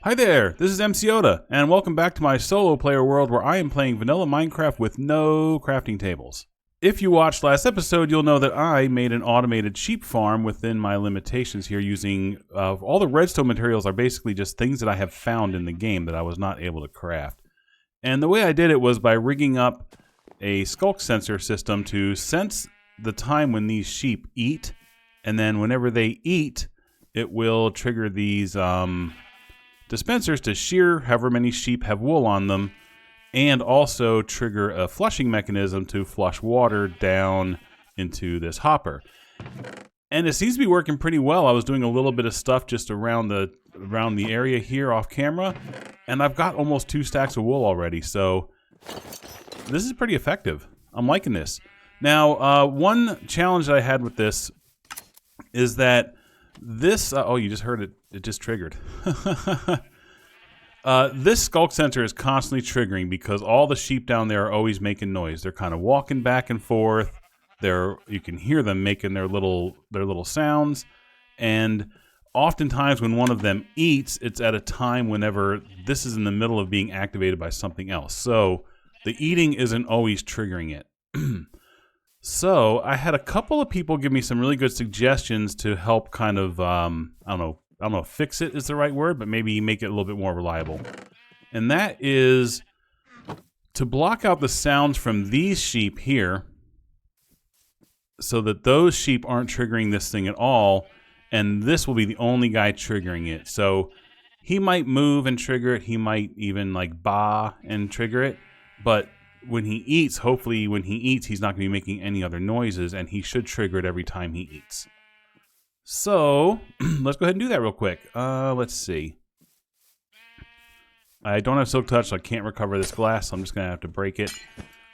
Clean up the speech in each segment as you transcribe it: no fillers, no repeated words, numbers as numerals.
Hi there, this is MC Oda, and welcome back to my solo player world where I am playing vanilla Minecraft with no crafting tables. If you watched last episode, you'll know that I made an automated sheep farm within my limitations here using all the redstone materials are basically just things that I have found in the game that I was not able to craft. And the way I did it was by rigging up a skulk sensor system to sense the time when these sheep eat, and then whenever they eat, it will trigger these dispensers to shear however many sheep have wool on them, and also trigger a flushing mechanism to flush water down into this hopper. And it seems to be working pretty well. I was doing a little bit of stuff just around the area here off camera, and I've got almost 2 stacks of wool already, so this is pretty effective. I'm liking this. Now, one challenge that I had with this is that this, oh, you just heard it. It just triggered. This skulk sensor is constantly triggering because all the sheep down there are always making noise. They're kind of walking back and forth. You can hear them making their little sounds. And oftentimes when one of them eats, it's at a time whenever this is in the middle of being activated by something else. So the eating isn't always triggering it. So I had a couple of people give me some really good suggestions to help kind of, I don't know if fix it is the right word, but maybe make it a little bit more reliable. And that is to block out the sounds from these sheep here so that those sheep aren't triggering this thing at all, and this will be the only guy triggering it. So he might move and trigger it, he might even like baa and trigger it, but when he eats, hopefully when he eats, he's not going to be making any other noises, and he should trigger it every time he eats. So, let's go ahead and do that real quick. Let's see. I don't have Silk Touch, so I can't recover this glass, so I'm just going to have to break it.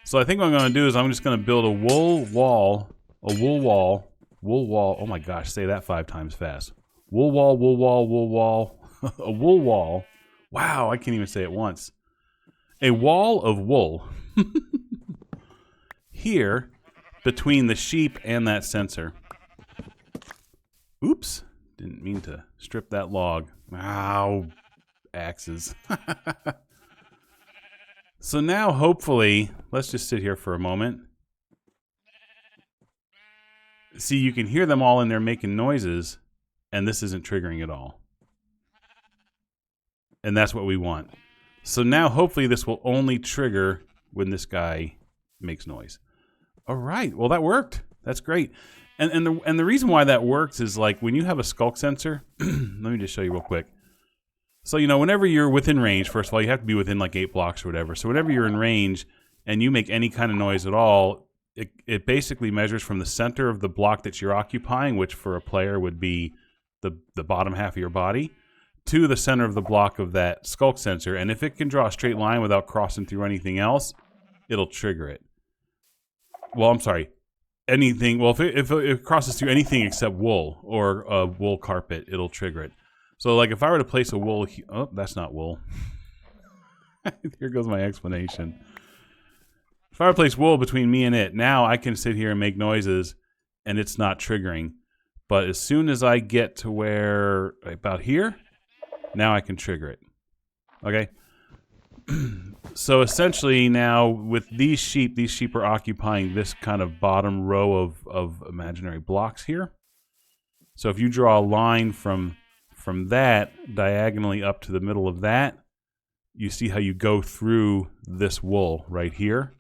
So I think what I'm going to do is I'm just going to build a wool wall, oh my gosh, say that 5 times fast. Wool wall, a wool wall. Wow, I can't even say it once. A wall of wool here between the sheep and that sensor. Oops, didn't mean to strip that log. Ow, axes. So now hopefully, let's just sit here for a moment. See, you can hear them all in there making noises, and this isn't triggering at all. And that's what we want. So now hopefully this will only trigger when this guy makes noise. All right, well that worked. That's great. And the reason why that works is like when you have a skulk sensor, let me just show you real quick. So, you know, whenever you're within range, first of all, you have to be within like 8 blocks or whatever. So whenever you're in range and you make any kind of noise at all, it basically measures from the center of the block that you're occupying, which for a player would be the bottom half of your body, to the center of the block of that skulk sensor. And if it can draw a straight line without crossing through anything else, it'll trigger it. Well, I'm sorry. Anything, well, if it crosses through anything except wool or a wool carpet, it'll trigger it. So, like, if I were to place a wool, oh, that's not wool. Here goes my explanation. If I were to place wool between me and it, now I can sit here and make noises, and it's not triggering. But as soon as I get to where, about here, now I can trigger it. Okay? So essentially now with these sheep are occupying this kind of bottom row of imaginary blocks here. So if you draw a line from that diagonally up to the middle of that, you see how you go through this wool right here.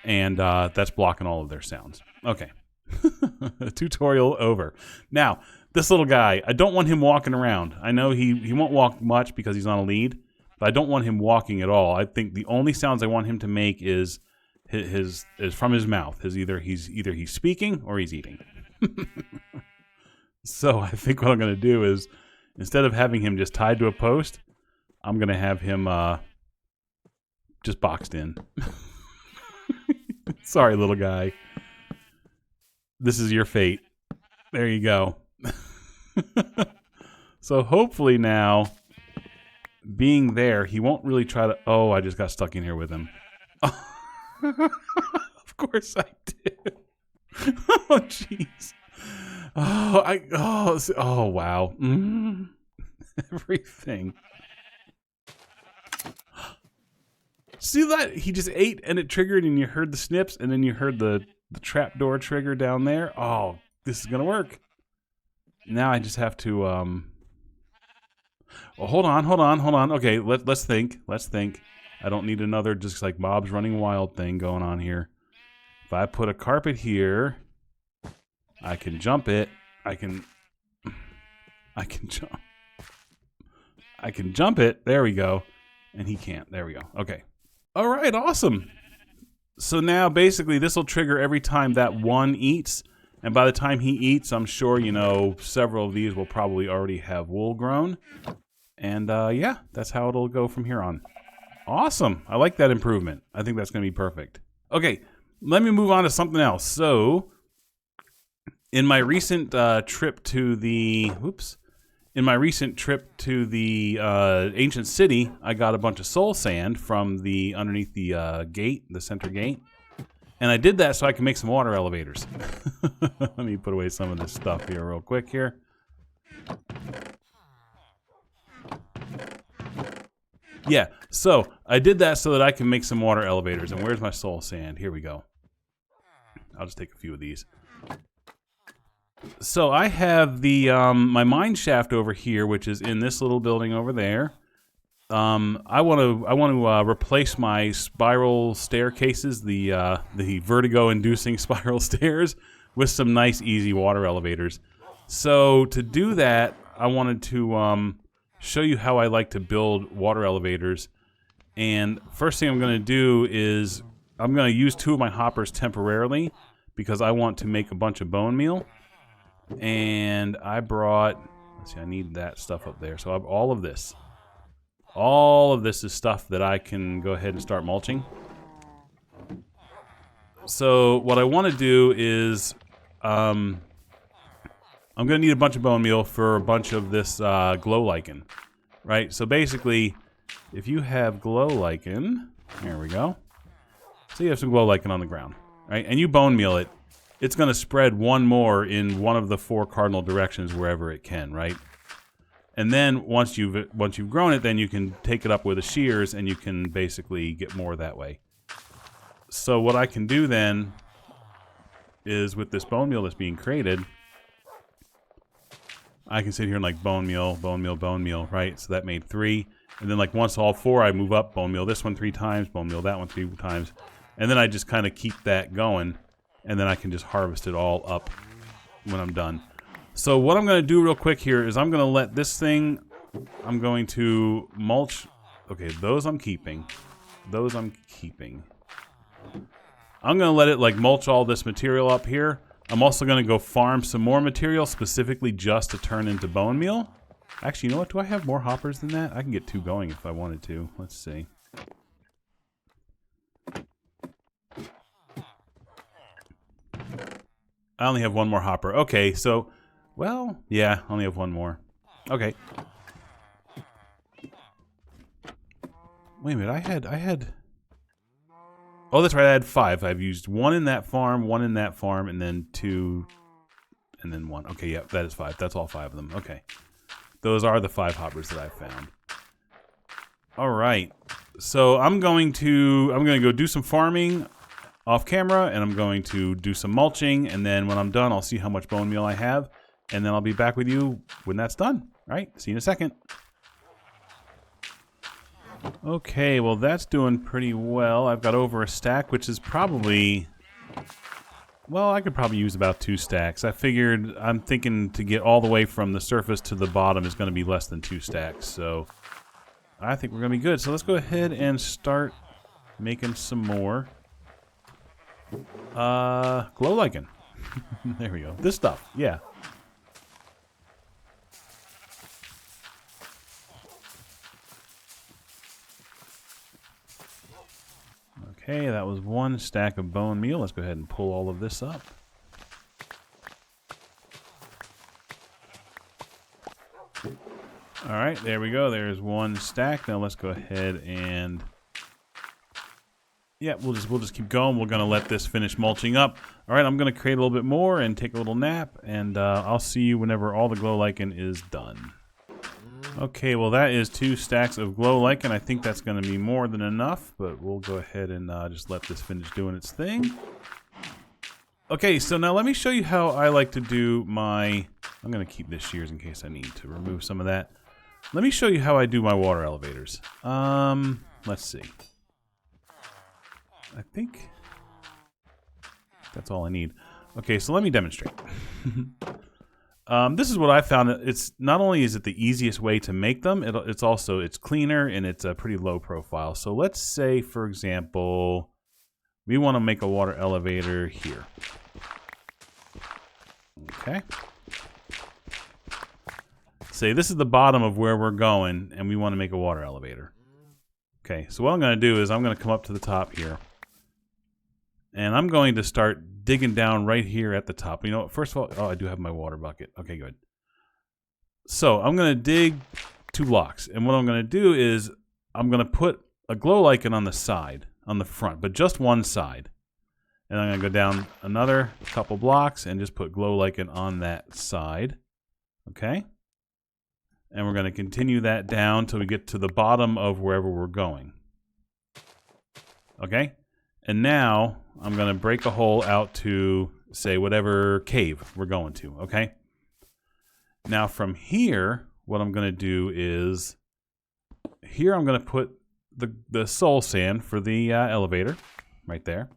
And that's blocking all of their sounds. Okay. Tutorial over. Now, this little guy, I don't want him walking around. I know he won't walk much because he's on a lead. But I don't want him walking at all. I think the only sounds I want him to make is from his mouth. Either he's speaking or he's eating. So I think what I'm going to do is, instead of having him just tied to a post, I'm going to have him just boxed in. Sorry, little guy. This is your fate. There you go. So hopefully now, being there, he won't really try to... Oh, I just got stuck in here with him. Of course I did. Oh, jeez. Oh, wow. Everything. See that? He just ate and it triggered and you heard the snips and then you heard the trapdoor trigger down there. Oh, this is going to work. Now I just have to... Well, hold on. Okay, let's think. Let's think. I don't need another just like Bob's Running Wild thing going on here. If I put a carpet here, I can jump it. I can jump it. There we go. And he can't. There we go. Okay. All right, awesome. So now basically this will trigger every time that one eats. And by the time he eats, I'm sure, you know, several of these will probably already have wool grown. And yeah, that's how it'll go from here on. Awesome. I like that improvement. I think that's going to be perfect. Okay, let me move on to something else. So in my recent trip to the... In my recent trip to the ancient city, I got a bunch of soul sand from the underneath the gate, the center gate. And I did that so I can make some water elevators. Let me put away some of this stuff here real quick here. Yeah, so I did that so that I can make some water elevators. And where's my soul sand? Here we go. I'll just take a few of these. So I have the my mine shaft over here, which is in this little building over there. I want to replace my spiral staircases, the vertigo-inducing spiral stairs, with some nice, easy water elevators. So to do that, I wanted to show you how I like to build water elevators. And first thing I'm going to do is I'm going to use 2 of my hoppers temporarily because I want to make a bunch of bone meal. And I brought, let's see, I need that stuff up there. So I have all of this. All of this is stuff that I can go ahead and start mulching. So what I want to do is, I'm going to need a bunch of bone meal for a bunch of this glow lichen, right? So basically, if you have glow lichen, here we go. So you have some glow lichen on the ground, right? And you bone meal it. It's going to spread one more in one of the 4 cardinal directions wherever it can, right? And then once you've grown it, then you can take it up with the shears and you can basically get more that way. So what I can do then is with this bone meal that's being created, I can sit here and like bone meal, right? So that made 3. And then like once all 4, I move up, bone meal this one 3 times, bone meal that one 3 times. And then I just kind of keep that going. And then I can just harvest it all up when I'm done. So what I'm going to do real quick here is I'm going to let this thing, I'm going to mulch. Okay, those I'm keeping. Those I'm keeping. I'm going to let it like mulch all this material up here. I'm also going to go farm some more material specifically just to turn into bone meal. Actually, you know what? Do I have more hoppers than that? I can get 2 going if I wanted to. Let's see. I only have 1 more hopper. Okay, so, well, yeah, I only have 1 more. Okay. Wait a minute, I had... Oh, that's right, I had 5. I've used 1 in that farm, 1 in that farm, and then 2, and then 1. Okay, yeah, that is 5. That's all 5 of them. Okay. Those are the 5 hoppers that I found. All right. So I'm going to go do some farming off camera, and I'm going to do some mulching, and then when I'm done, I'll see how much bone meal I have, and then I'll be back with you when that's done. All right, see you in a second. Okay, well that's doing pretty well. I've got over a stack, which is probably, well, I could probably use about 2 stacks. I'm thinking to get all the way from the surface to the bottom is going to be less than 2 stacks, so I think we're going to be good. So let's go ahead and start making some more glow lichen. There we go. This stuff, yeah. Okay, that was 1 stack of bone meal. Let's go ahead and pull all of this up. All right, there we go. There's 1 stack. Now let's go ahead and yeah, we'll just keep going. We're gonna let this finish mulching up. All right, I'm gonna create a little bit more and take a little nap, and I'll see you whenever all the glow lichen is done. Okay, well that is 2 stacks of glow lichen. I think that's going to be more than enough, but we'll go ahead and just let this finish doing its thing. Okay, so now let me show you how I like to do my... I'm going to keep this shears in case I need to remove some of that. Let me show you how I do my water elevators. Let's see. I think that's all I need. Okay, so let me demonstrate. This is what I found. It's not only is it the easiest way to make them, it's also cleaner and it's a pretty low profile. So let's say, for example, we want to make a water elevator here. Okay. Say this is the bottom of where we're going, and we want to make a water elevator. Okay, so what I'm going to do is I'm going to come up to the top here. And I'm going to start digging down right here at the top. You know what? First of all, I do have my water bucket. Okay, good. So I'm going to dig 2 blocks. And what I'm going to do is I'm going to put a glow lichen on the side, on the front, but just one side. And I'm going to go down another couple blocks and just put glow lichen on that side. Okay? And we're going to continue that down till we get to the bottom of wherever we're going. Okay? And now I'm going to break a hole out to, say, whatever cave we're going to, okay? Now from here, what I'm going to do is, here I'm going to put the soul sand for the elevator, right there.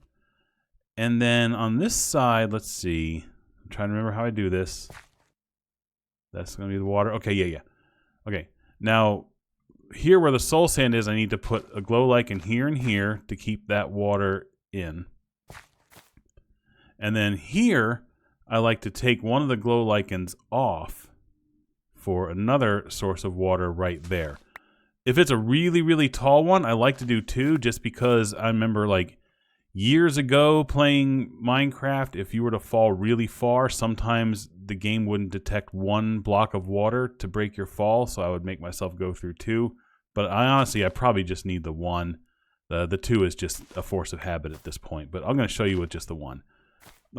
And then on this side, let's see, I'm trying to remember how I do this. That's going to be the water. Okay, yeah. Okay, now here where the soul sand is, I need to put a glow lichen here and here to keep that water in. And then here, I like to take one of the glow lichens off for another source of water right there. If it's a really, really tall one, I like to do 2 just because I remember like years ago playing Minecraft, if you were to fall really far, sometimes the game wouldn't detect 1 block of water to break your fall, so I would make myself go through 2. But I probably just need the 1. The 2 is just a force of habit at this point. But I'm going to show you with just the 1.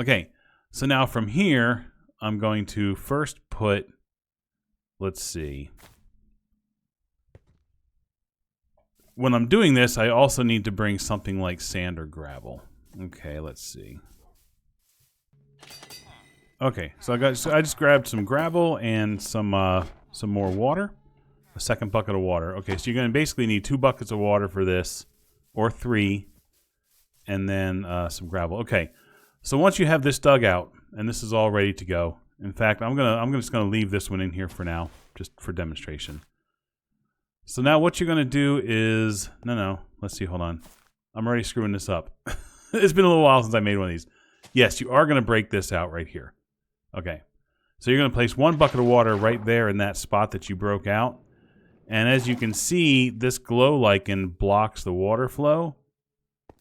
Okay, so now from here, I'm going to first put, let's see. When I'm doing this, I also need to bring something like sand or gravel. Okay, let's see. Okay, so I just grabbed some gravel and some more water. A second bucket of water. Okay, so you're going to basically need 2 buckets of water for this, or 3, and then some gravel. Okay, so once you have this dug out, and this is all ready to go. In fact, I'm just gonna leave this one in here for now, just for demonstration. So now what you're gonna do is let's see. Hold on, I'm already screwing this up. It's been a little while since I made one of these. Yes, you are gonna break this out right here. Okay, so you're gonna place 1 bucket of water right there in that spot that you broke out. And as you can see, this glow lichen blocks the water flow.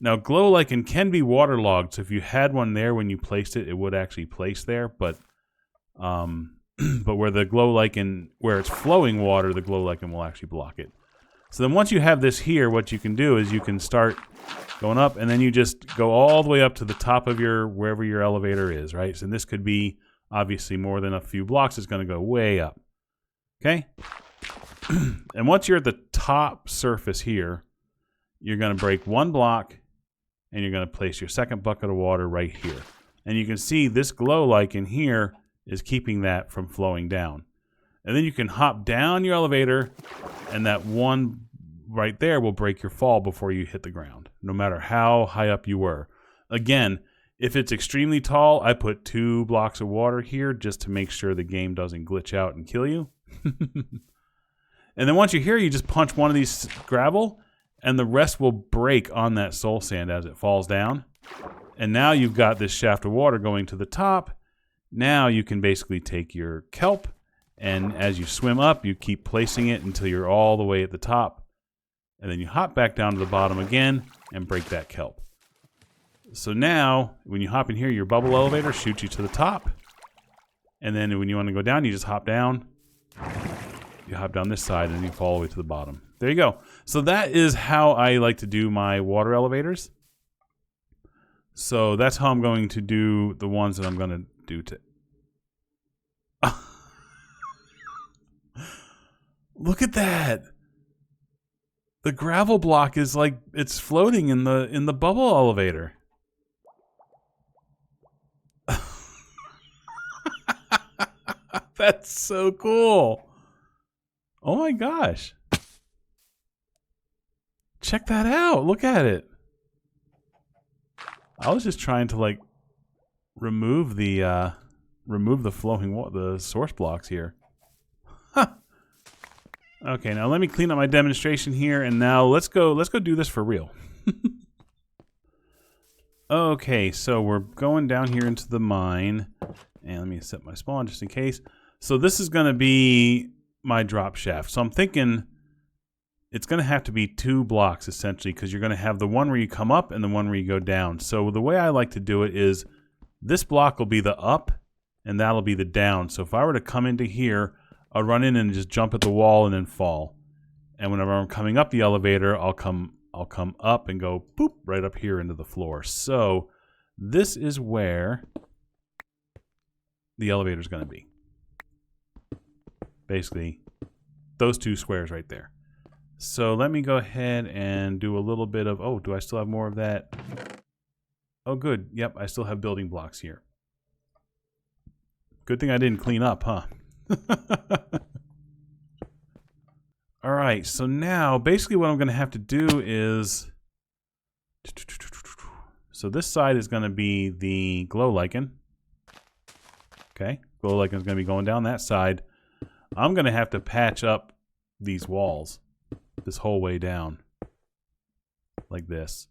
Now, glow lichen can be waterlogged, so if you had one there when you placed it, it would actually place there. But where the glow lichen, where it's flowing water, the glow lichen will actually block it. So then once you have this here, what you can do is you can start going up, and then you just go all the way up to the top of wherever your elevator is, right? So this could be obviously more than a few blocks. It's going to go way up. Okay? And once you're at the top surface here, you're going to break 1 block, and you're going to place your second bucket of water right here. And you can see this glow lichen here is keeping that from flowing down. And then you can hop down your elevator, and that 1 right there will break your fall before you hit the ground, no matter how high up you were. Again, if it's extremely tall, I put 2 blocks of water here just to make sure the game doesn't glitch out and kill you. And then once you're here, you just punch one of these gravel, and the rest will break on that soul sand as it falls down. And now you've got this shaft of water going to the top. Now you can basically take your kelp, and as you swim up, you keep placing it until you're all the way at the top. And then you hop back down to the bottom again and break that kelp. So now, when you hop in here, your bubble elevator shoots you to the top. And then when you want to go down, you just hop down. You hop down this side and you fall all the way to the bottom. There you go. So that is how I like to do my water elevators. So that's how I'm going to do the ones that I'm going to do to... Look at that. The gravel block is like it's floating in the bubble elevator. That's so cool. Oh my gosh. Check that out. Look at it. I was just trying to like remove the the source blocks here. Huh. Okay, now let me clean up my demonstration here, and now let's go do this for real. Okay, so we're going down here into the mine, and let me set my spawn just in case. So this is going to be my drop shaft. So I'm thinking it's going to have to be 2 blocks essentially, because you're going to have the one where you come up and the one where you go down. So the way I like to do it is this block will be the up and that'll be the down. So if I were to come into here, I'll run in and just jump at the wall and then fall. And whenever I'm coming up the elevator, I'll come up and go boop right up here into the floor. So this is where the elevator is going to be. Basically, those 2 squares right there. So let me go ahead and do a little bit of, oh, do I still have more of that? Oh, good. Yep, I still have building blocks here. Good thing I didn't clean up, huh? All right, so now basically what I'm going to have to do is, so this side is going to be the glow lichen. Okay, glow lichen is going to be going down that side. I'm going to have to patch up these walls this whole way down like this.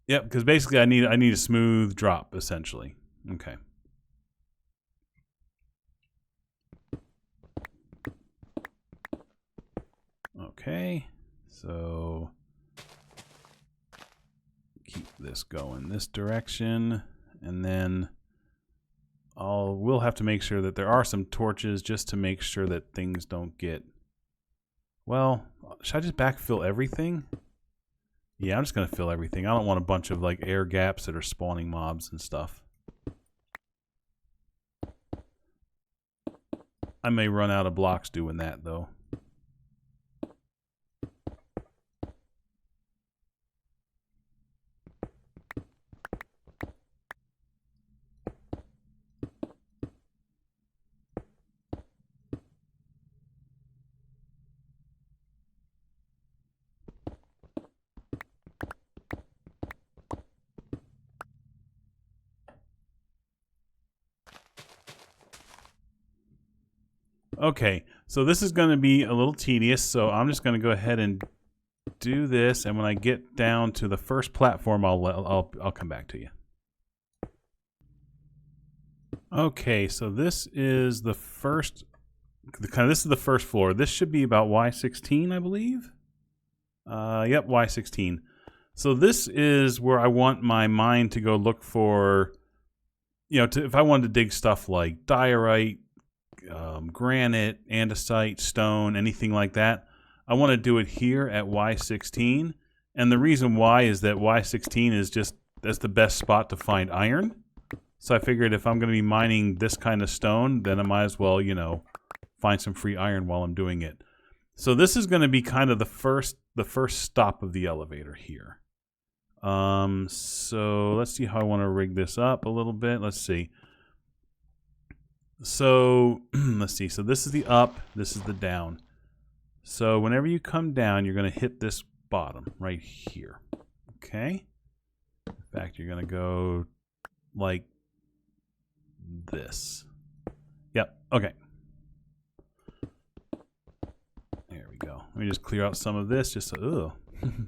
Yep, because basically I need a smooth drop essentially. Okay. Okay, so keep this going this direction, and then we'll have to make sure that there are some torches just to make sure that things don't get, well, should I just backfill everything? Yeah, I'm just going to fill everything. I don't want a bunch of like air gaps that are spawning mobs and stuff. I may run out of blocks doing that though. Okay, so this is going to be a little tedious, so I'm just going to go ahead and do this, and when I get down to the first platform, I'll come back to you. Okay, so this is the first, this is the first floor. This should be about Y16, I believe. Yep, Y16. So this is where I want my mine to go look for, you know, if I wanted to dig stuff like diorite, granite, andesite, stone, anything like that, I want to do it here at Y16. And the reason why is that Y16 is just, that's the best spot to find iron. So I figured if I'm going to be mining this kind of stone, then I might as well, you know, find some free iron while I'm doing it. So this is going to be kind of the first stop of the elevator here. So let's see how I want to rig this up a little bit. Let's see. So let's see. So this is the up, this is the down. So whenever you come down, you're going to hit this bottom right here. Okay? In fact, you're going to go like this. Yep. Okay. There we go. Let me just clear out some of this. Just so,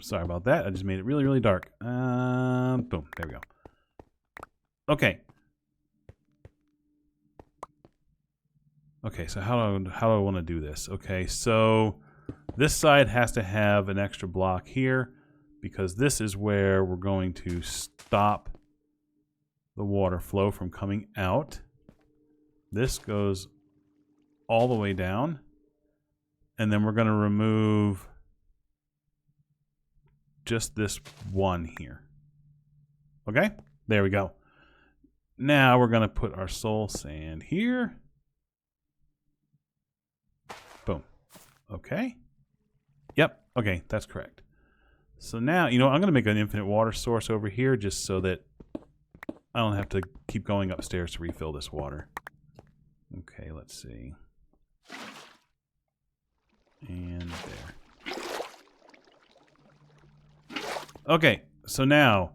sorry about that. I just made it really, really dark. Boom. There we go. Okay. Okay. So how do I want to do this? Okay. So this side has to have an extra block here because this is where we're going to stop the water flow from coming out. This goes all the way down, and then we're going to remove just this one here. Okay, there we go. Now we're going to put our soul sand here, Okay. Yep. Okay, that's correct. So now, I'm going to make an infinite water source over here just so that I don't have to keep going upstairs to refill this water. Okay, let's see. And there. Okay, so now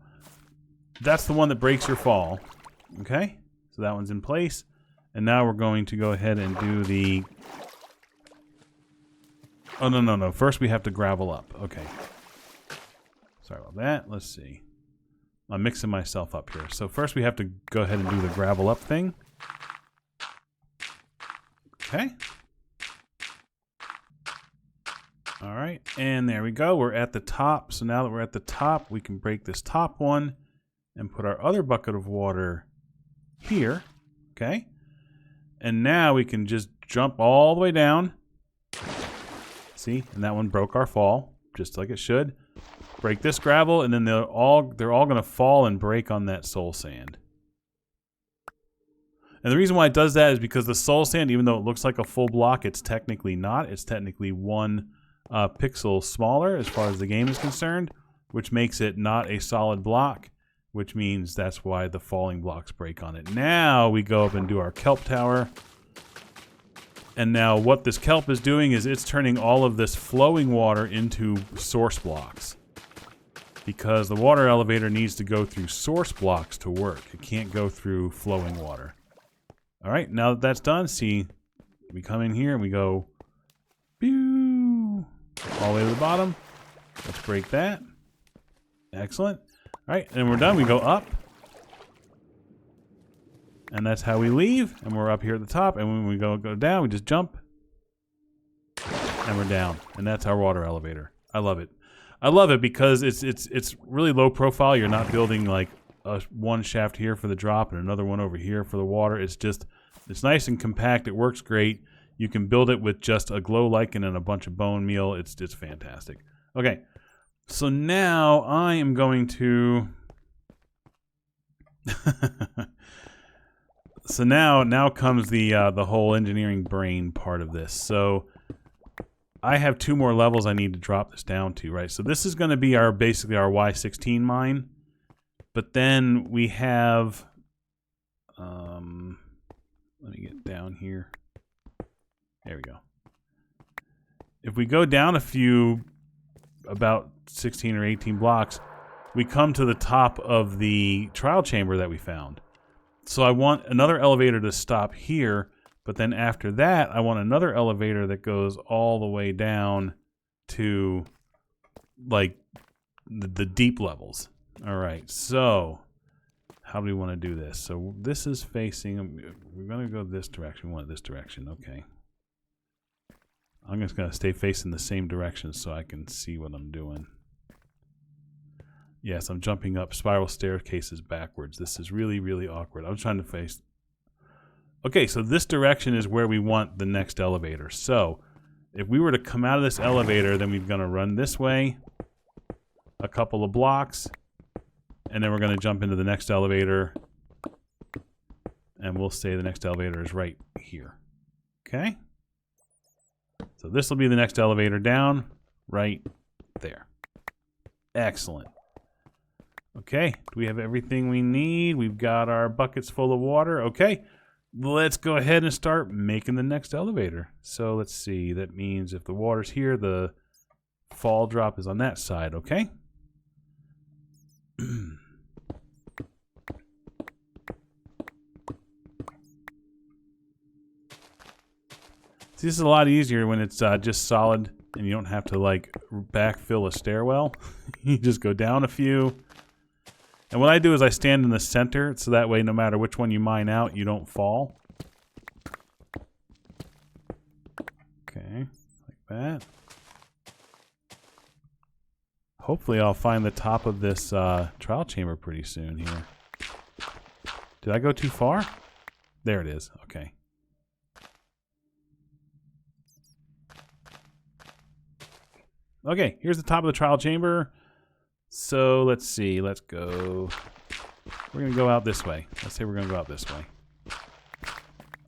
that's the one that breaks your fall. Okay, so that one's in place. And now we're going to go ahead and do the... Oh, no. First we have to gravel up. Okay. Sorry about that. Let's see. I'm mixing myself up here. So first we have to go ahead and do the gravel up thing. Okay. All right. And there we go. We're at the top. So now that we're at the top, we can break this top one and put our other bucket of water here. Okay. And now we can just jump all the way down. See? And that one broke our fall, just like it should. Break this gravel, and then they're all going to fall and break on that soul sand. And the reason why it does that is because the soul sand, even though it looks like a full block, it's technically not. It's technically 1 pixel smaller as far as the game is concerned, which makes it not a solid block, which means that's why the falling blocks break on it. Now we go up and do our kelp tower. And now what this kelp is doing is it's turning all of this flowing water into source blocks. Because the water elevator needs to go through source blocks to work. It can't go through flowing water. All right, now that that's done, see, we come in here and we go pew, all the way to the bottom. Let's break that. Excellent. All right, and we're done. We go up. And that's how we leave. And we're up here at the top. And when we go down, we just jump. And we're down. And that's our water elevator. I love it. I love it because it's really low profile. You're not building like one shaft here for the drop and another one over here for the water. It's nice and compact. It works great. You can build it with just a glow lichen and a bunch of bone meal. It's fantastic. Okay, so now I am going to. So now comes the whole engineering brain part of this. So I have 2 more levels I need to drop this down to, right? So this is going to be basically our Y16 mine. But then we have, let me get down here. There we go. If we go down a few, about 16 or 18 blocks, we come to the top of the trial chamber that we found. So I want another elevator to stop here, but then after that, I want another elevator that goes all the way down to, like, the deep levels. All right, so how do we want to do this? So this is facing, we're going to go this direction. We want this direction, okay. I'm just going to stay facing the same direction so I can see what I'm doing. Yes, I'm jumping up spiral staircases backwards. This is really, really awkward. I'm trying to face... Okay, so this direction is where we want the next elevator. So if we were to come out of this elevator, then we're going to run this way a couple of blocks, and then we're going to jump into the next elevator, and we'll say the next elevator is right here. Okay? So this will be the next elevator down right there. Excellent. Okay, do we have everything we need? We've got our buckets full of water. Okay, let's go ahead and start making the next elevator. So let's see, that means if the water's here, the fall drop is on that side, okay? See, this is a lot easier when it's just solid and you don't have to like backfill a stairwell. You just go down a few. And what I do is I stand in the center, so that way no matter which one you mine out, you don't fall. Okay, like that. Hopefully I'll find the top of this trial chamber pretty soon here. Did I go too far? There it is, okay. Okay, here's the top of the trial chamber. So let's see, let's go. We're going to go out this way. Let's say we're going to go out this way.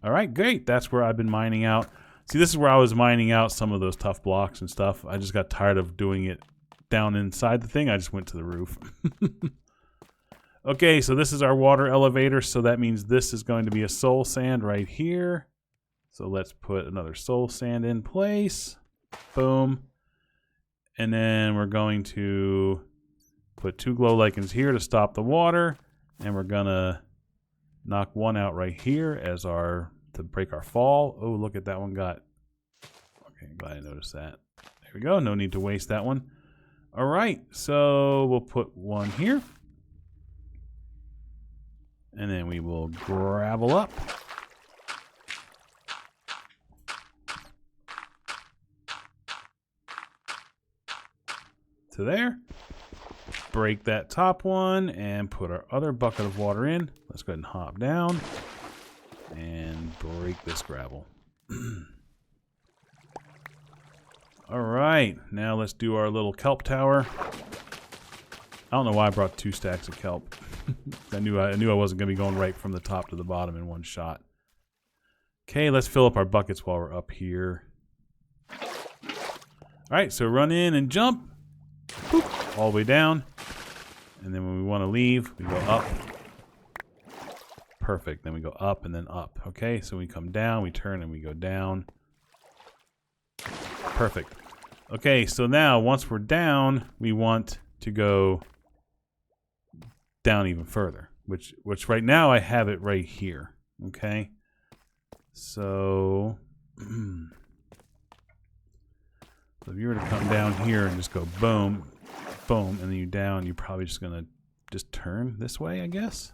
All right, great. That's where I've been mining out. See, this is where I was mining out some of those tough blocks and stuff. I just got tired of doing it down inside the thing. I just went to the roof. Okay, so this is our water elevator, so that means this is going to be a soul sand right here. So let's put another soul sand in place. Boom. And then we're going to put 2 glow lichens here to stop the water. And we're going to knock one out right here as to break our fall. Oh, look at that one got. Okay, glad I noticed that. There we go. No need to waste that one. All right, so we'll put one here. And then we will gravel up. To there. Break that top one and put our other bucket of water in. Let's go ahead and hop down and break this gravel. All right, now let's do our little kelp tower. I don't know why I brought 2 stacks of kelp. I knew I wasn't going to be going right from the top to the bottom in one shot. Okay, let's fill up our buckets while we're up here. All right, so run in and jump. Boop, all the way down. And then when we want to leave, we go up. Perfect. Then we go up and then up. Okay, so we come down, we turn, and we go down. Perfect. Okay, so now once we're down, we want to go down even further, which right now I have it right here. Okay, so if you were to come down here and just go boom, boom, and then you down, you're probably just gonna just turn this way, I guess.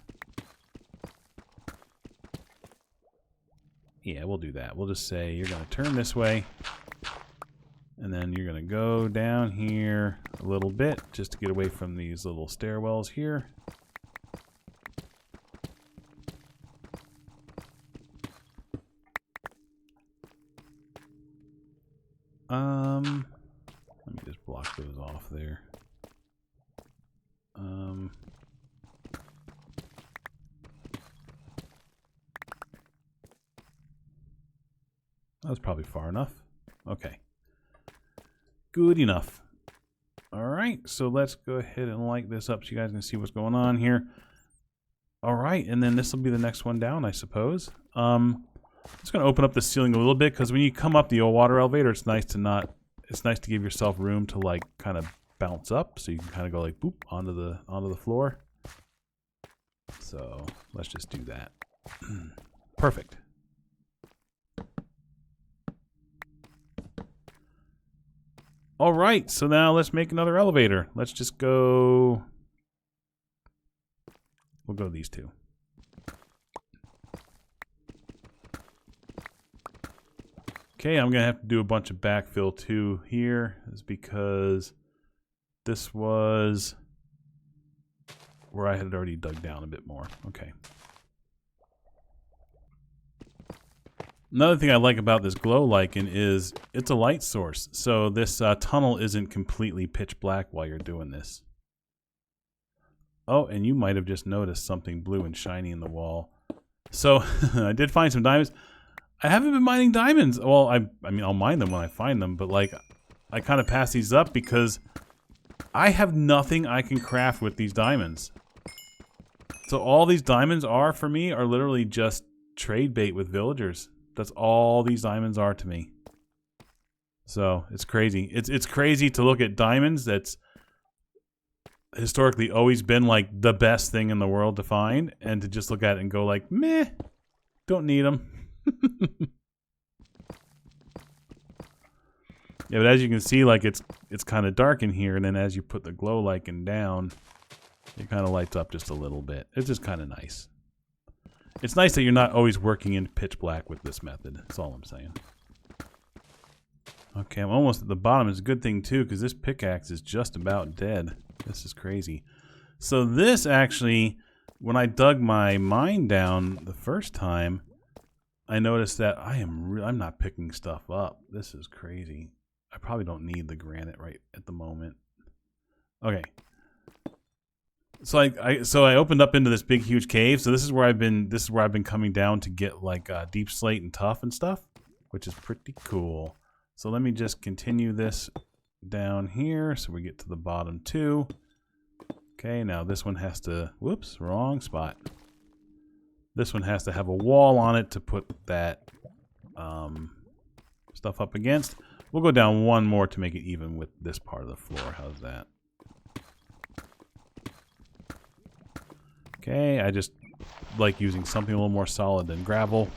Yeah, we'll do that. We'll just say you're gonna turn this way, and then you're gonna go down here a little bit just to get away from these little stairwells here. Let me just block those off there. That was probably far enough. Okay. Good enough. All right, so let's go ahead and light this up so you guys can see what's going on here. All right, and then this will be the next one down, I suppose. I'm just going to open up the ceiling a little bit because when you come up the old water elevator, it's nice to give yourself room to like kind of bounce up, so you can kind of go like boop onto the floor. So let's just do that. Perfect. All right, so now let's make another elevator. Let's just go. We'll go these 2. Okay, I'm gonna have to do a bunch of backfill too here, is because this was where I had already dug down a bit more. Okay. Another thing I like about this glow lichen is it's a light source, so this tunnel isn't completely pitch black while you're doing this. Oh, and you might have just noticed something blue and shiny in the wall. So I did find some diamonds. I haven't been mining diamonds. Well, I mean, I'll mine them when I find them, but like, I kind of pass these up because I have nothing I can craft with these diamonds. So all these diamonds are, for me, are literally just trade bait with villagers. That's all these diamonds are to me. So it's crazy. It's crazy to look at diamonds that's historically always been like the best thing in the world to find, and to just look at it and go like, meh, don't need them. Yeah, but as you can see, like it's kind of dark in here, and then as you put the glow lichen down, it kind of lights up just a little bit. It's just kind of nice. It's nice that you're not always working in pitch black with this method. That's all I'm saying. Okay, I'm almost at the bottom. It's a good thing too, because this pickaxe is just about dead. This is crazy. So this actually, when I dug my mine down the first time, I noticed that I'm not picking stuff up. This is crazy. I probably don't need the granite right at the moment. Okay. So I opened up into this big huge cave. So this is where I've been coming down to get like deep slate and tough and stuff. which is pretty cool. So let me just continue this down here so we get to the bottom two. Okay, now this one has to, whoops, wrong spot. This one has to have a wall on it to put that stuff up against. We'll go down one more to make it even with this part of the floor. How's that? Okay, I just like using something a little more solid than gravel.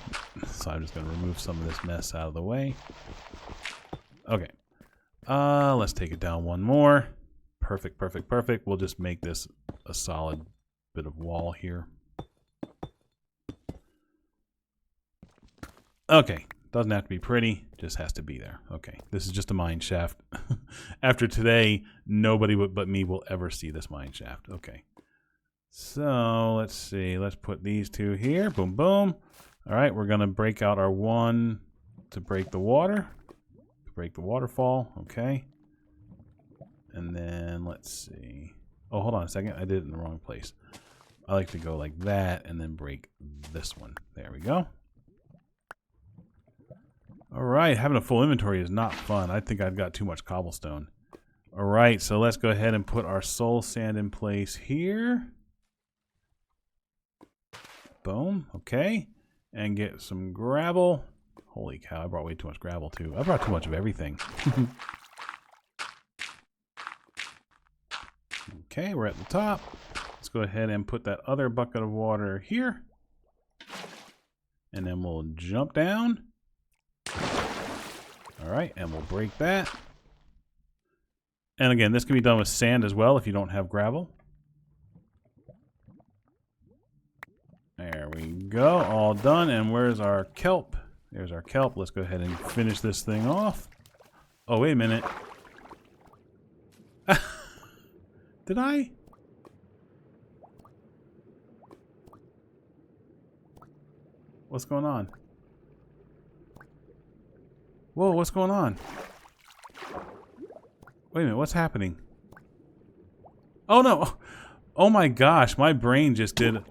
So I'm just going to remove some of this mess out of the way. Okay. Let's take it down one more. Perfect, perfect, perfect. We'll just make this a solid bit of wall here. Okay. Doesn't have to be pretty, just has to be there. Okay, this is just a mine shaft. After today, nobody but me will ever see this mine shaft. Okay. So, let's see. Let's put these two here. Boom, boom. All right, we're going to break out our one to break the water. To break the waterfall. Okay. And then, let's see. Oh, hold on a second. I did it in the wrong place. I like to go like that and then break this one. There we go. All right, having a full inventory is not fun. I think I've got too much cobblestone. All right, so let's go ahead and put our soul sand in place here. Boom, okay. And get some gravel. Holy cow, I brought way too much gravel too. I brought too much of everything. Okay, we're at the top. Let's go ahead and put that other bucket of water here. And then we'll jump down. All right, and we'll break that. And again, this can be done with sand as well if you don't have gravel. There we go, all done. And where's our kelp? There's our kelp. Let's go ahead and finish this thing off. Oh, wait a minute. Did I? What's going on? Whoa, what's going on? Wait a minute, what's happening? Oh no! Oh my gosh, my brain just did...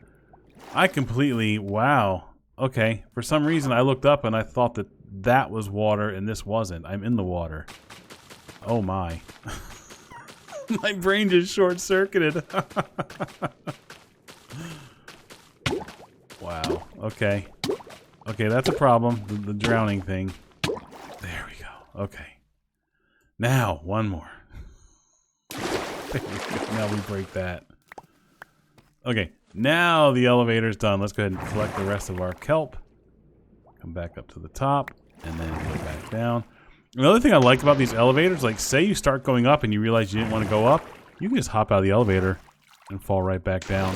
I completely... Wow. Okay, for some reason I looked up and I thought that that was water and this wasn't. I'm in the water. Oh my. My brain just short-circuited. Wow, okay. Okay, that's a problem, the drowning thing. There we go. Okay. Now, one more. Now we break that. Okay, now the elevator's done. Let's go ahead and collect the rest of our kelp. Come back up to the top, and then go back down. Another thing I like about these elevators, like say you start going up and you realize you didn't want to go up, you can just hop out of the elevator and fall right back down.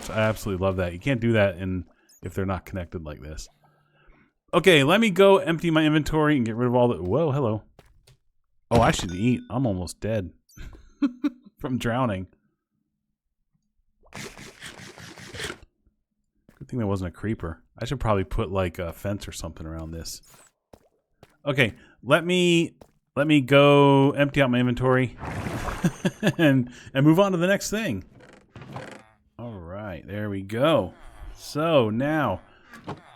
I absolutely love that. You can't do that if they're not connected like this. Okay, let me go empty my inventory and get rid of all the... Whoa, hello. Oh, I should eat. I'm almost dead from drowning. Good thing that wasn't a creeper. I should probably put like a fence or something around this. Okay, let me go empty out my inventory and move on to the next thing. All right, there we go. So now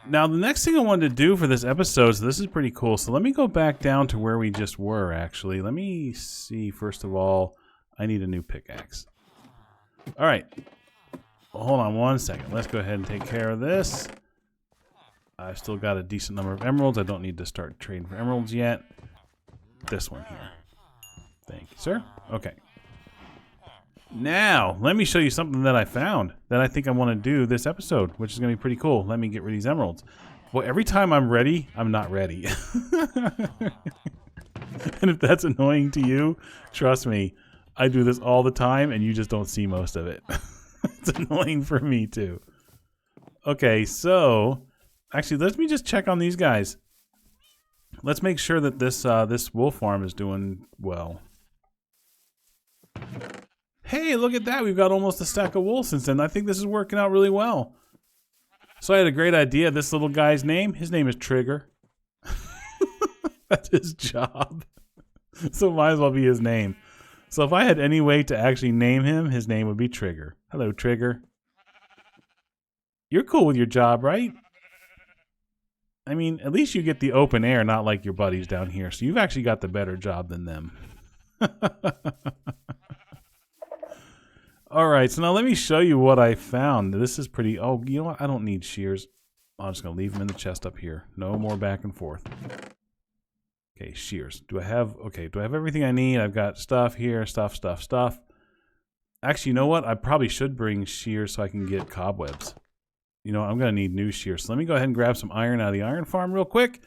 the next thing I wanted to do for this episode, so this is pretty cool. So let me go back down to where we just were, actually. Let me see, first of all, I need a new pickaxe. All right. Well, hold on one second. Let's go ahead and take care of this. I've still got a decent number of emeralds. I don't need to start trading for emeralds yet. This one here. Thank you, sir. Okay. Now, let me show you something that I found that I think I want to do this episode, which is going to be pretty cool. Let me get rid of these emeralds. Well, every time I'm ready, I'm not ready. And if that's annoying to you, trust me, I do this all the time and you just don't see most of it. It's annoying for me too. Okay, so actually, let me just check on these guys. Let's make sure that this wool farm is doing well. Hey, look at that. We've got almost a stack of wool since then. I think this is working out really well. So I had a great idea. This little guy's name, his name is Trigger. That's his job. So it might as well be his name. So if I had any way to actually name him, his name would be Trigger. Hello, Trigger. You're cool with your job, right? I mean, at least you get the open air, not like your buddies down here. So you've actually got the better job than them. All right, so now let me show you what I found. This is pretty... Oh, you know what? I don't need shears. I'm just going to leave them in the chest up here. No more back and forth. Okay, shears. Do I have... Okay, do I have everything I need? I've got stuff here, stuff. Actually, you know what? I probably should bring shears so I can get cobwebs. You know, I'm going to need new shears. So let me go ahead and grab some iron out of the iron farm real quick.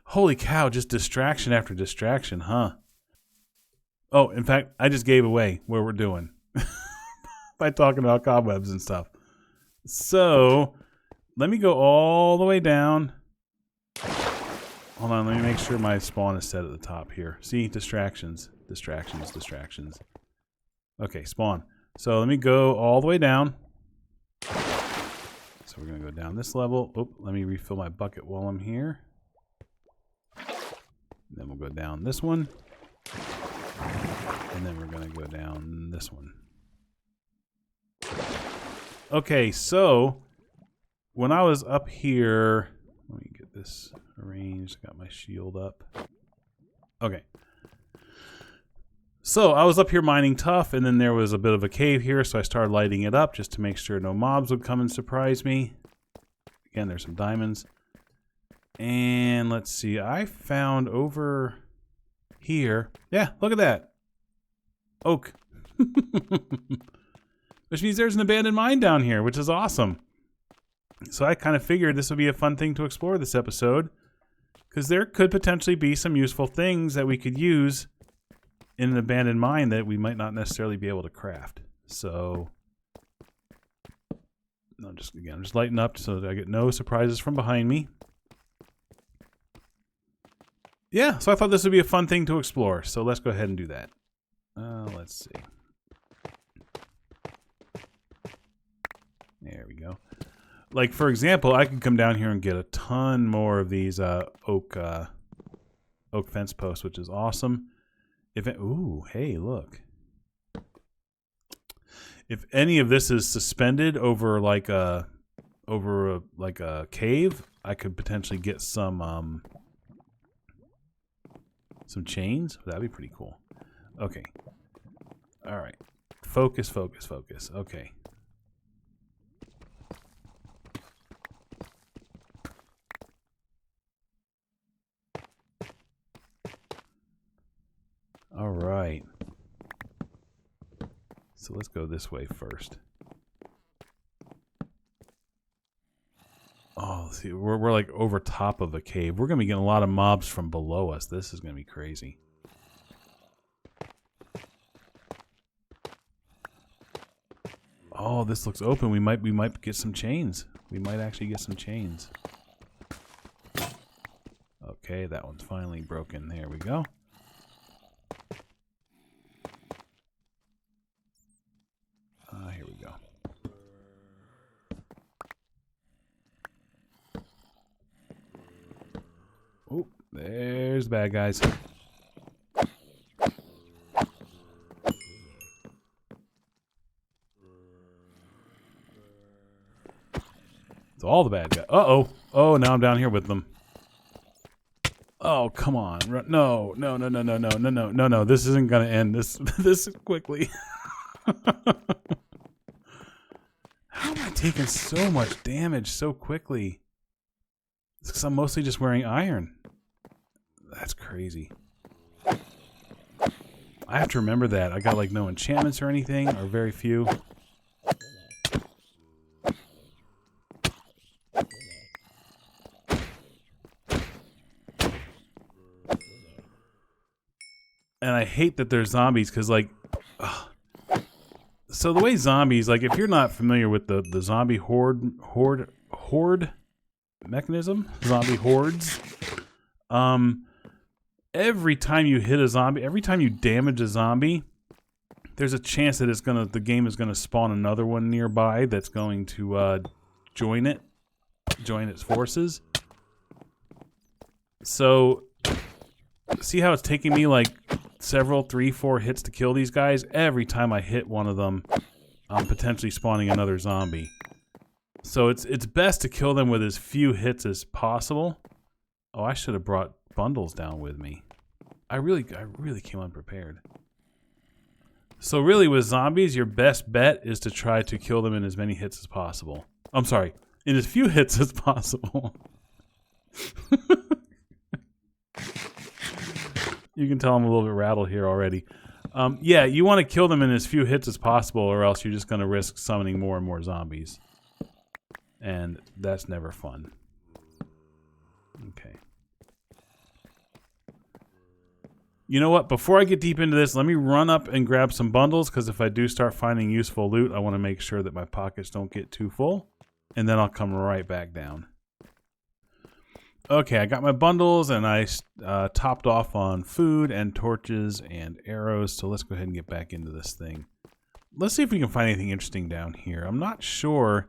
Holy cow, just distraction after distraction, huh? Oh, in fact, I just gave away what we're doing by talking about cobwebs and stuff. So, let me go all the way down. Hold on, let me make sure my spawn is set at the top here. See, distractions. Okay, spawn. So let me go all the way down. So we're going to go down this level. Oh, let me refill my bucket while I'm here. Then we'll go down this one. And then we're going to go down this one. Okay, so when I was up here... Let me get this arranged. I got my shield up. Okay. So I was up here mining tough, and then there was a bit of a cave here, so I started lighting it up just to make sure no mobs would come and surprise me. Again, there's some diamonds. And let's see, I found over here... Yeah, look at that. Oak. Which means there's an abandoned mine down here, which is awesome. So I kind of figured this would be a fun thing to explore this episode, because there could potentially be some useful things that we could use in an abandoned mine that we might not necessarily be able to craft. So, I'm just lighting up so that I get no surprises from behind me. Yeah, so I thought this would be a fun thing to explore. So let's go ahead and do that. Let's see. There we go. Like, for example, I could come down here and get a ton more of these oak fence posts, which is awesome. Ooh, hey, look. If any of this is suspended over like a cave, I could potentially get some chains. That'd be pretty cool. Okay. All right. Focus. Okay. All right. So let's go this way first. Oh, see, we're like over top of a cave. We're gonna be getting a lot of mobs from below us. This is gonna be crazy. Oh, this looks open. We might get some chains. We might actually get some chains. Okay, that one's finally broken. There we go. Here we go. Oh, there's the bad guys. It's all the bad guys. Uh-oh. Oh, now I'm down here with them. Oh, come on. No. This isn't going to end this quickly. How am I taking so much damage so quickly? It's because I'm mostly just wearing iron. That's crazy. I have to remember that. I got like no enchantments or anything, or very few. And I hate that they're zombies because, like, so the way zombies, like, if you're not familiar with the zombie horde mechanism, zombie hordes, every time you hit a zombie, every time you damage a zombie, there's a chance that the game is gonna spawn another one nearby that's going to join its forces. So, see how it's taking me like several, 3-4 hits to kill these guys? Every time I hit one of them, I'm potentially spawning another zombie. So it's best to kill them with as few hits as possible. Oh, I should have brought bundles down with me. I really came unprepared. So really with zombies, your best bet is to try to kill them in as many hits as possible. I'm sorry, in as few hits as possible. You can tell I'm a little bit rattled here already. Yeah, you want to kill them in as few hits as possible, or else you're just going to risk summoning more and more zombies. And that's never fun. Okay. You know what? Before I get deep into this, let me run up and grab some bundles, because if I do start finding useful loot, I want to make sure that my pockets don't get too full. And then I'll come right back down. Okay, I got my bundles, and I topped off on food and torches and arrows, so let's go ahead and get back into this thing. Let's see if we can find anything interesting down here. I'm not sure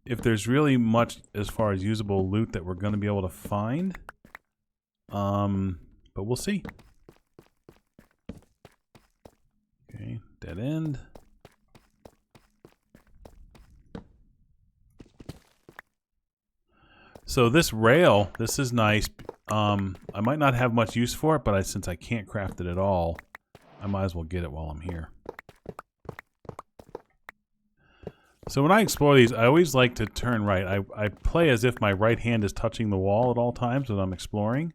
if there's really much as far as usable loot that we're going to be able to find. But we'll see. Okay, dead end. So this rail, this is nice. I might not have much use for it, but since I can't craft it at all, I might as well get it while I'm here. So when I explore these, I always like to turn right. I play as if my right hand is touching the wall at all times when I'm exploring.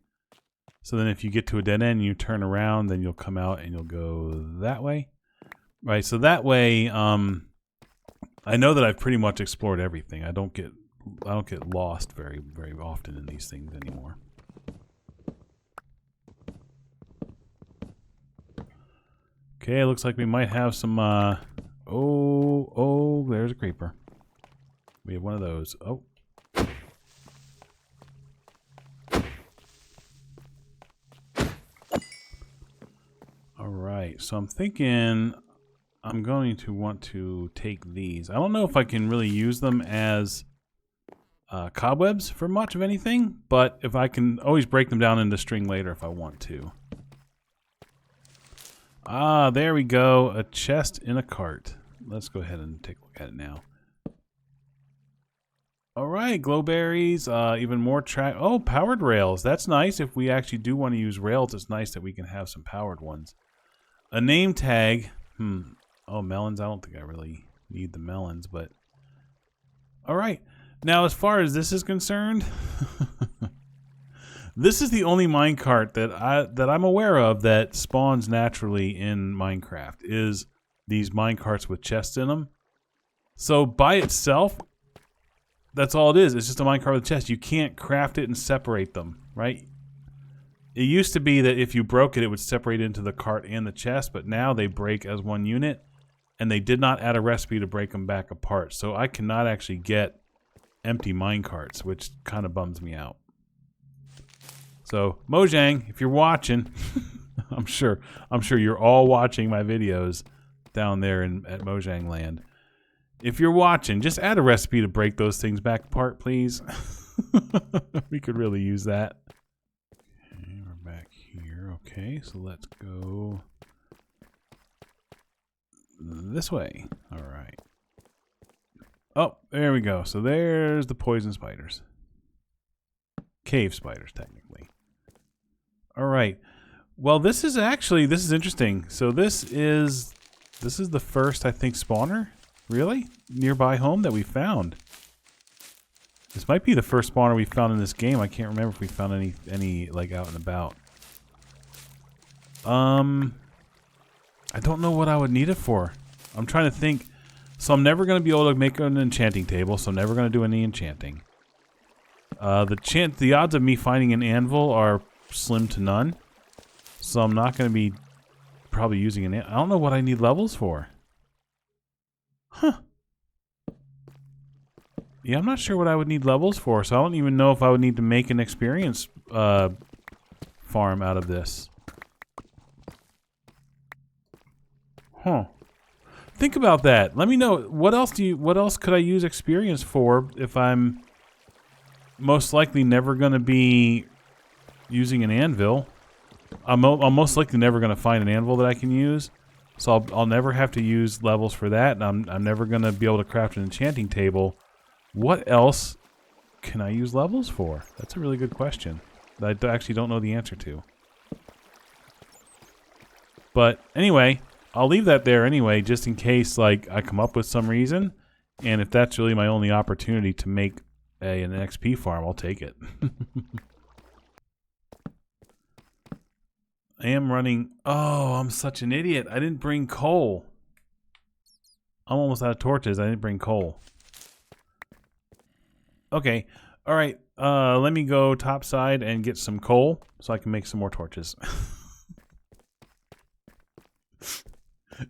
So then if you get to a dead end and you turn around, then you'll come out and you'll go that way. Right, so that way, I know that I've pretty much explored everything. I don't get lost very often in these things anymore. Okay, looks like we might have some, oh, there's a creeper. We have one of those. Oh. Alright, so I'm thinking I'm going to want to take these. I don't know if I can really use them as cobwebs for much of anything, but if I can always break them down into string later if I want to. Ah, there we go. A chest in a cart. Let's go ahead and take a look at it now. Alright, glowberries, even more track. Oh, powered rails. That's nice. If we actually do want to use rails, it's nice that we can have some powered ones. A name tag. Oh, melons. I don't think I really need the melons, but... Alright. Now, as far as this is concerned, this is the only minecart that I'm aware of that spawns naturally in Minecraft, is these minecarts with chests in them. So by itself, that's all it is. It's just a minecart with a chest. You can't craft it and separate them, right? It used to be that if you broke it, it would separate into the cart and the chest, but now they break as one unit, and they did not add a recipe to break them back apart. So I cannot actually get empty minecarts, which kind of bums me out. So Mojang, if you're watching, I'm sure you're all watching my videos down there at Mojang Land. If you're watching, just add a recipe to break those things back apart, please. We could really use that. Okay, we're back here. Okay, so let's go this way. All right. Oh, there we go. So there's the poison spiders. Cave spiders, technically. All right. Well, this is interesting. So this is the first, I think, spawner, really, nearby home that we found. This might be the first spawner we found in this game. I can't remember if we found any like out and about. I don't know what I would need it for. I'm trying to think. So I'm never going to be able to make an enchanting table, so I'm never going to do any enchanting. The odds of me finding an anvil are slim to none. So I'm not going to be probably using an anvil. I don't know what I need levels for. Huh. Yeah, I'm not sure what I would need levels for, so I don't even know if I would need to make an experience farm out of this. Huh. Think about that. Let me know, what else could I use experience for if I'm most likely never going to be using an anvil? I'm most likely never going to find an anvil that I can use, so I'll never have to use levels for that, and I'm never going to be able to craft an enchanting table. What else can I use levels for? That's a really good question. that I actually don't know the answer to. But anyway, I'll leave that there anyway, just in case like I come up with some reason. And if that's really my only opportunity to make an XP farm, I'll take it. I am running... Oh, I'm such an idiot. I didn't bring coal. I'm almost out of torches. I didn't bring coal. Okay. All right. Let me go topside and get some coal so I can make some more torches.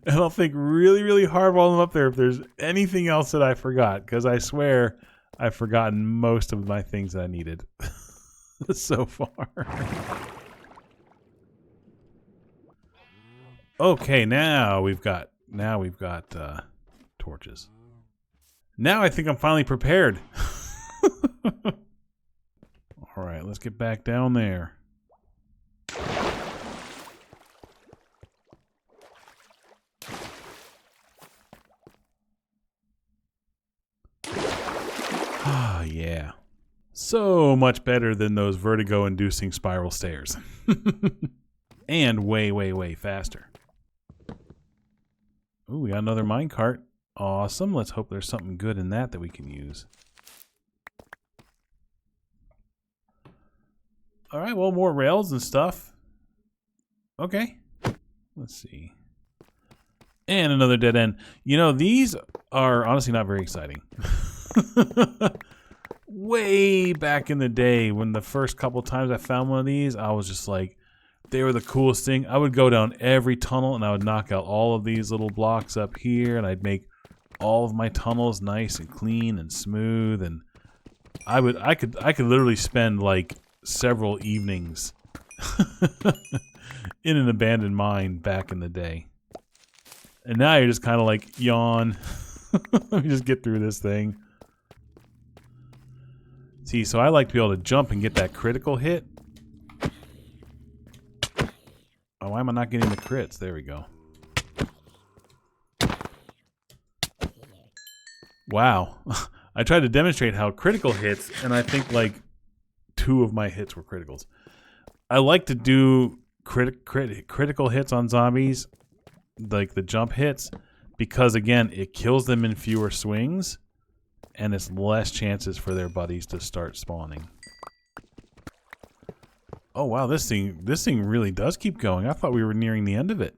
And I'll think really, really hard while I'm up there if there's anything else that I forgot, because I swear I've forgotten most of my things that I needed so far. Okay, now we've got torches. Now I think I'm finally prepared. All right, let's get back down there. Ah, yeah. So much better than those vertigo-inducing spiral stairs. And way, way, way faster. Ooh, we got another minecart. Awesome. Let's hope there's something good in that we can use. Alright, well, more rails and stuff. Okay. Let's see. And another dead end. You know, these are honestly not very exciting. Way back in the day, when the first couple times I found one of these, I was just like, they were the coolest thing. I would go down every tunnel and I would knock out all of these little blocks up here, and I'd make all of my tunnels nice and clean and smooth, and I could literally spend like several evenings in an abandoned mine back in the day. And now you're just kind of like, yawn. Let me just get through this thing. See, so I like to be able to jump and get that critical hit. Oh, why am I not getting the crits? There we go. Wow. I tried to demonstrate how critical hits, and I think like 2 of my hits were criticals. I like to do critical hits on zombies, like the jump hits, because again, it kills them in fewer swings, and it's less chances for their buddies to start spawning. Oh wow, this thing really does keep going. I thought we were nearing the end of it.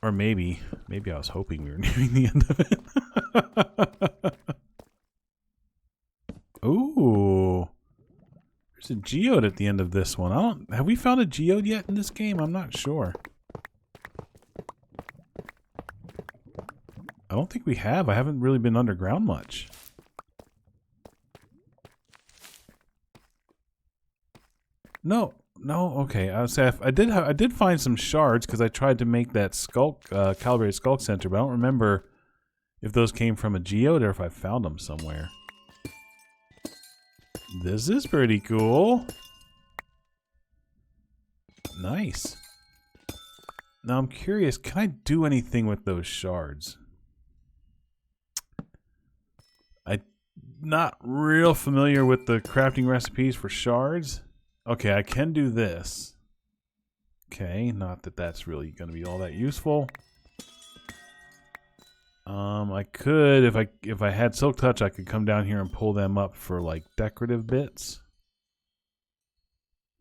Or maybe I was hoping we were nearing the end of it. Ooh. There's a geode at the end of this one. Have we found a geode yet in this game? I'm not sure. I don't think we have. I haven't really been underground much. No, okay. I did find some shards because I tried to make that calibrated sculk center, but I don't remember if those came from a geode or if I found them somewhere. This is pretty cool. Nice. Now I'm curious, can I do anything with those shards? I'm not real familiar with the crafting recipes for shards. Okay, I can do this. Okay, not that that's really going to be all that useful. I could, if I had Silk Touch, I could come down here and pull them up for like decorative bits.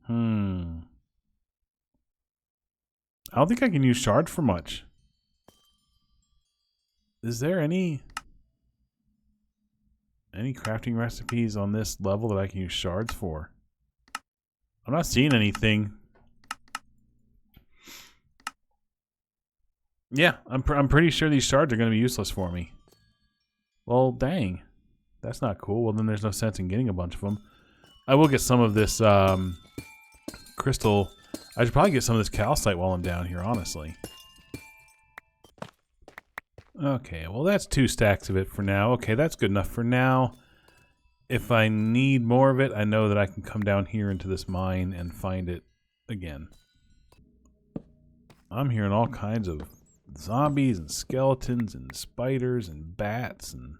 I don't think I can use shards for much. Is there any crafting recipes on this level that I can use shards for? I'm not seeing anything. Yeah, I'm pretty sure these shards are going to be useless for me. Well, dang. That's not cool. Well, then there's no sense in getting a bunch of them. I will get some of this crystal. I should probably get some of this calcite while I'm down here, honestly. Okay, well that's 2 stacks of it for now. Okay, that's good enough for now. If I need more of it, I know that I can come down here into this mine and find it again. I'm hearing all kinds of zombies and skeletons and spiders and bats and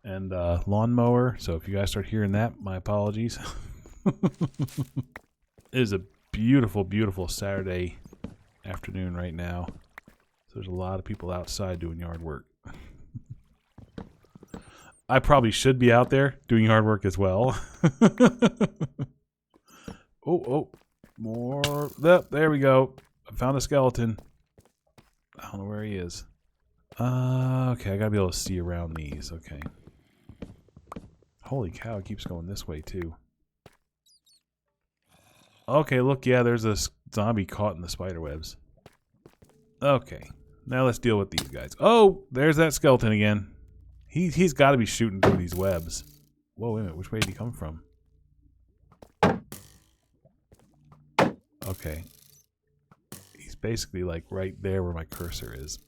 and lawnmower. So if you guys start hearing that, my apologies. It is a beautiful, beautiful Saturday afternoon right now. So there's a lot of people outside doing yard work. I probably should be out there doing yard work as well. Oh, more. There we go. I found a skeleton. I don't know where he is. Okay, I gotta be able to see around these. Okay. Holy cow, it keeps going this way too. Okay, look, yeah, there's a zombie caught in the spider webs. Okay, now let's deal with these guys. Oh, there's that skeleton again. He's got to be shooting through these webs. Whoa, wait a minute, which way did he come from? Okay. He's basically like right there where my cursor is.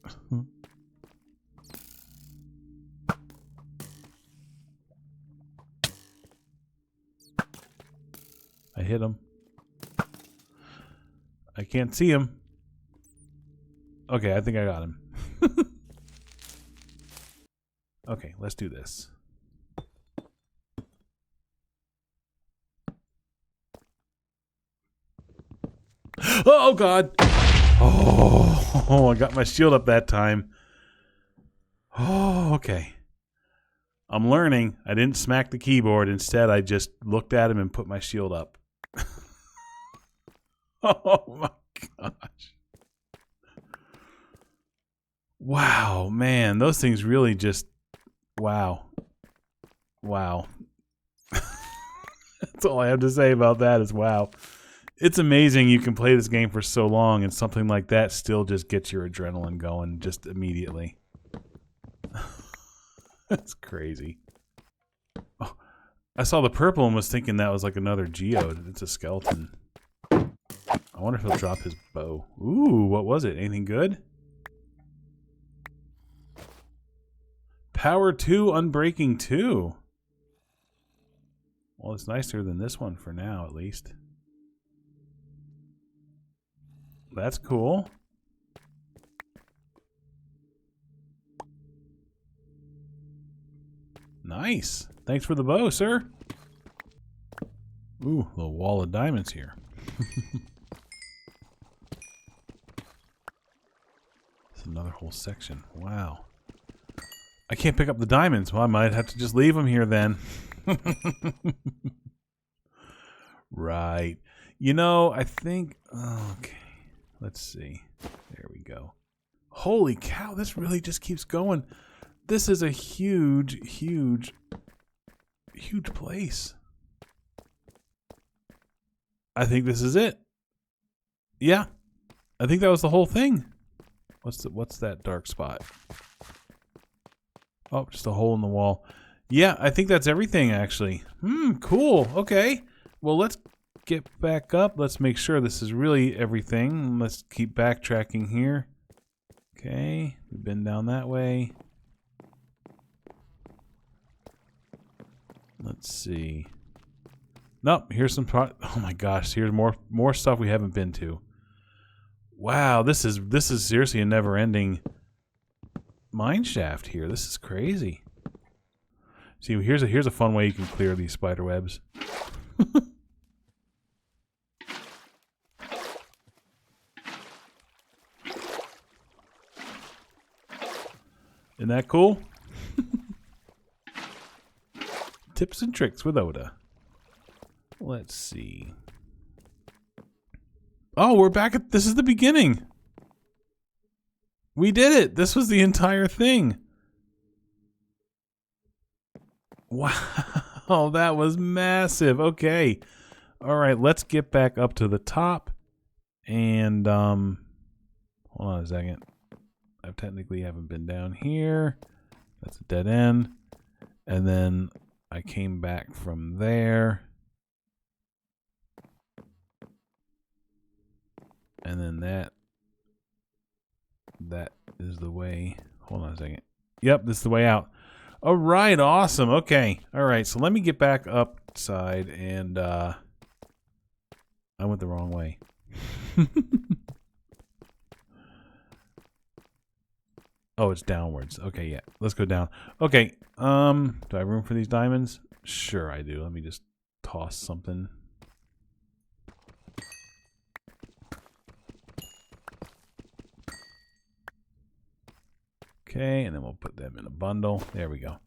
I hit him. I can't see him. Okay, I think I got him. Okay, let's do this. Oh, God! Oh, I got my shield up that time. Oh, okay. I'm learning. I didn't smack the keyboard. Instead, I just looked at him and put my shield up. Oh, my gosh. Wow, man. Those things really just... Wow. Wow. That's all I have to say about that is wow. It's amazing you can play this game for so long and something like that still just gets your adrenaline going just immediately. That's crazy. Oh, I saw the purple and was thinking that was like another geode. It's a skeleton. I wonder if he'll drop his bow. Ooh, what was it? Anything good? Power 2, Unbreaking 2. Well, it's nicer than this one for now, at least. That's cool. Nice. Thanks for the bow, sir. Ooh, a little wall of diamonds here. It's another whole section. Wow. I can't pick up the diamonds. Well, I might have to just leave them here then. Right. You know, I think... Okay. Let's see. There we go. Holy cow, this really just keeps going. This is a huge, huge, huge place. I think this is it. Yeah. I think that was the whole thing. What's that dark spot? Oh, just a hole in the wall. Yeah, I think that's everything, actually. Cool. Okay. Well, let's get back up. Let's make sure this is really everything. Let's keep backtracking here. Okay. We've been down that way. Let's see. Nope. Here's some... Oh, my gosh. Here's more stuff we haven't been to. Wow. This is seriously a never-ending... mine shaft here. This is crazy. See, here's a fun way you can clear these spider webs. Isn't that cool? Tips and tricks with Oda. Let's see. Oh, we're back at... This is the beginning. We did it! This was the entire thing. Wow, that was massive. Okay. All right, let's get back up to the top. And, hold on a second. I technically haven't been down here. That's a dead end. And then I came back from there. And then that is the way. Hold on a second. Yep, this is the way out. All right, awesome. Okay. All right, so let me get back upside and I went the wrong way. Oh, it's downwards. Okay, yeah. Let's go down. Okay. Do I have room for these diamonds? Sure I do. Let me just toss something. Okay, and then we'll put them in a bundle. There we go.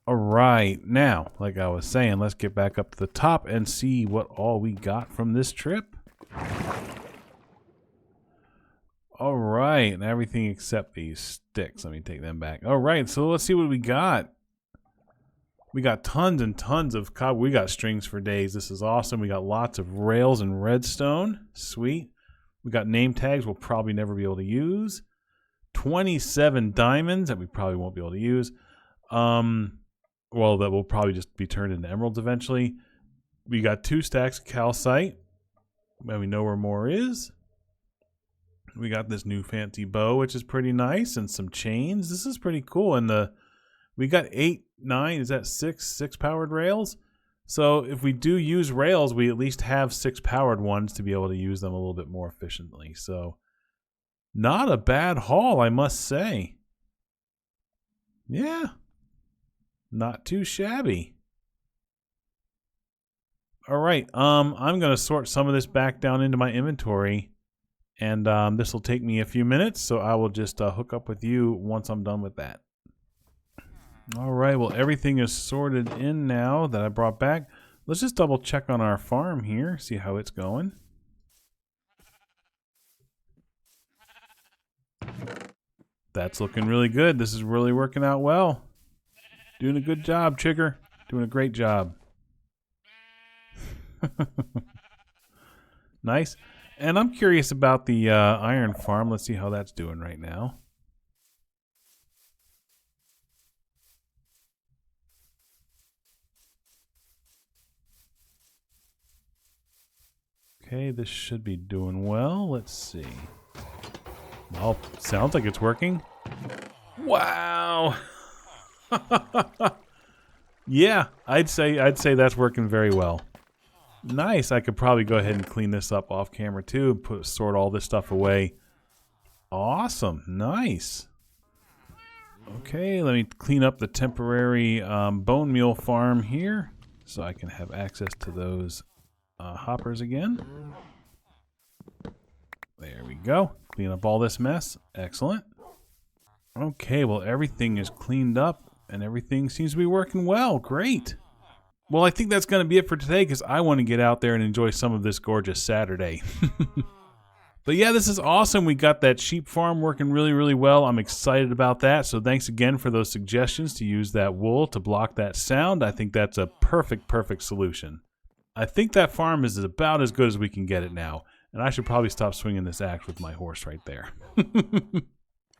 All right. Now, like I was saying, let's get back up to the top and see what all we got from this trip. All right, and everything except these sticks. Let me take them back. All right, so let's see what we got. We got tons and tons of cobble. We got strings for days. This is awesome. We got lots of rails and redstone. Sweet. We got name tags we'll probably never be able to use. 27 diamonds that we probably won't be able to use. Well, that will probably just be turned into emeralds eventually. We got 2 stacks of calcite. And we know where more is. We got this new fancy bow, which is pretty nice, and some chains. This is pretty cool. And we got 8, 9, is that 6 powered rails? So if we do use rails, we at least have 6 powered ones to be able to use them a little bit more efficiently. So not a bad haul, I must say. Yeah. Not too shabby. All right, I'm going to sort some of this back down into my inventory. And this will take me a few minutes, so I will just hook up with you once I'm done with that. All right, well, everything is sorted in now that I brought back. Let's just double check on our farm here, see how it's going. That's looking really good. This is really working out well. Doing a good job, Chigger. Doing a great job. Nice. And I'm curious about the iron farm. Let's see how that's doing right now. Okay, this should be doing well. Let's see. Well, sounds like it's working. Wow. Yeah, I'd say that's working very well. Nice. I could probably go ahead and clean this up off camera too. Sort all this stuff away. Awesome. Nice. Okay, let me clean up the temporary bone meal farm here so I can have access to those hoppers again. There we go. Clean up all this mess. Excellent. Okay, well, everything is cleaned up and everything seems to be working well. Great. Well, I think that's going to be it for today because I want to get out there and enjoy some of this gorgeous Saturday. But yeah, this is awesome. We got that sheep farm working really, really well. I'm excited about that. So thanks again for those suggestions to use that wool to block that sound. I think that's a perfect solution. I think that farm is about as good as we can get it now. And I should probably stop swinging this axe with my horse right there.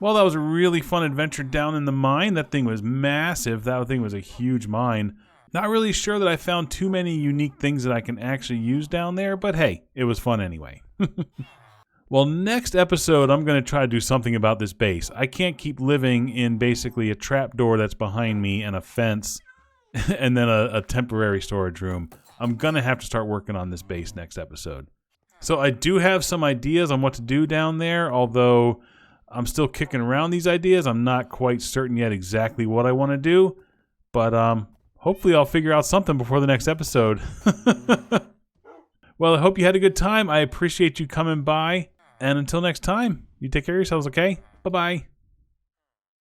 Well, that was a really fun adventure down in the mine. That thing was massive. That thing was a huge mine. Not really sure that I found too many unique things that I can actually use down there, but hey, it was fun anyway. Well, next episode, I'm going to try to do something about this base. I can't keep living in basically a trapdoor that's behind me and a fence and then a temporary storage room. I'm going to have to start working on this base next episode. So I do have some ideas on what to do down there, although I'm still kicking around these ideas. I'm not quite certain yet exactly what I want to do, but hopefully I'll figure out something before the next episode. Well, I hope you had a good time. I appreciate you coming by. And until next time, you take care of yourselves, okay? Bye-bye.